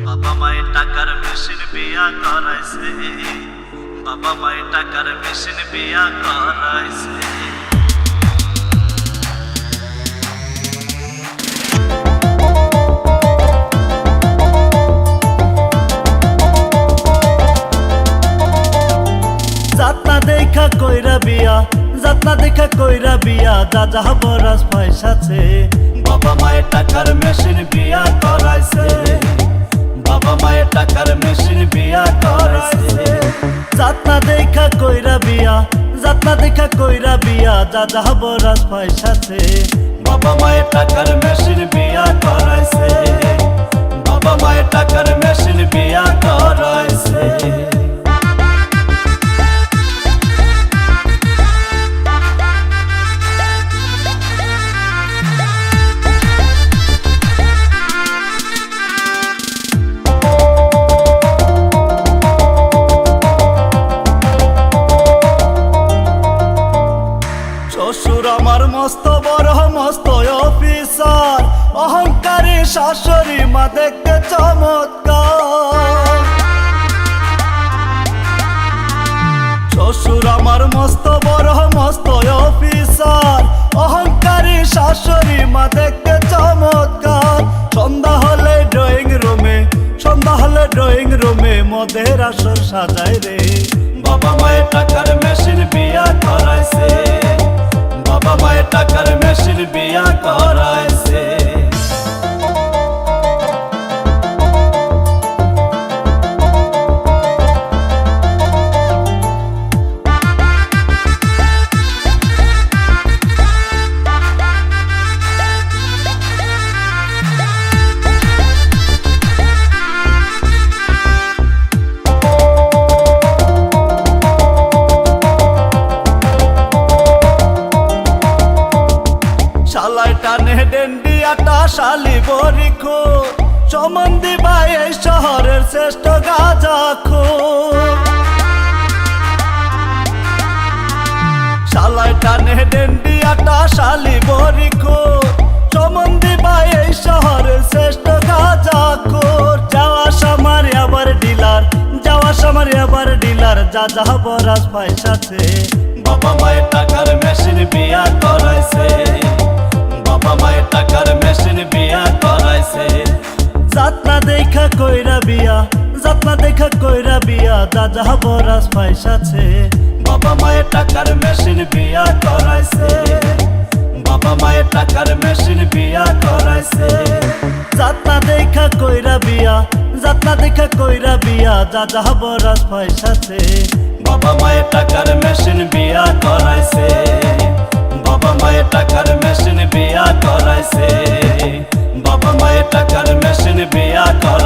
বাবা মায়ের টাকার মেশিন বিয়া করাইছে, বাবা মায়ের টাকার মেশিন বিয়া করাইছে। যাতনা দেখা কইরা বিয়া, যাতনা দেখা কইরা বিয়া, যা যা বরাস পয়সাছে। বাবা মায়ের টাকার মেশিন বিয়া করাইছে, বাবা মায়ের টাকার মেশিন বিয়া করাইছে। যাতনা দেখা কইরা বিয়া, যাতনা দেখা কইরা বিয়া, যা যা বরাস পয়সাছে। বাবা মায়ের টাকার মেশিন বিয়া করাইছে, বাবা মায়ের টাকার মেশিন বিয়া করাইছে। শ্বশুর আমার মস্ত বড় মস্ত অফিসার, অহংকারী শাশুড়ি মা দেখতে চমৎকার। শ্বশুর আমার মস্ত বড় মস্ত অফিসার, অহংকারী শাশুড়ি মা দেখতে চমৎকার। সন্ধ্যা হলে ড্রয়িং রুমে, সন্ধ্যা হলে ড্রয়িং রুমে মদের আসর সাজায় রে। বাবা মায়ের টাকার মেশিন বিয়া করাইছে, বাবা মায়ের টাকার মেশিন বিয়া করাইছে। শালাই টানে ডেন্ডিয়াটা শালি বরিখো, সম্বন্ধী ভাই এই শহরের শ্রেষ্ঠ গাঁজাখো। শালাই টানে ডেন্ডিয়াটা শালি বরিখো, সম্বন্ধী ভাই এই শহরের শ্রেষ্ঠ গাঁজাখো। যাওয়া সামার আবার ডিলার, যাওয়া সামার আবার ডিলার, যা যা বরাস পয়সাছে। বাবা মায়ের টাকার মেশিন বিয়া করাইছে, বাবা মায়ের টাকার মেশিন বিয়া করাইছে। যাতনা দেখা কইরা বিয়া, যাতনা দেখা কইরা বিয়া, যা যা বরাস পয়সাছে। বাবা মায়ের টাকার মেশিন বিয়া করাইছে, বাবা মায়ের টাকার মেশিন বিয়া করাইছে। যাতনা দেখা কইরা বিয়া, যাতনা দেখা কইরা বিয়া, যা যা বরাস পয়সাছে। বাবা মায়ের টাকার মেশিন বিয়া করাইছে, বাবা মায়ের টাকার মেশিন বিয়া করাইছে, বাবা মায়ের টাকার মেশিন বিয়া করাইছে।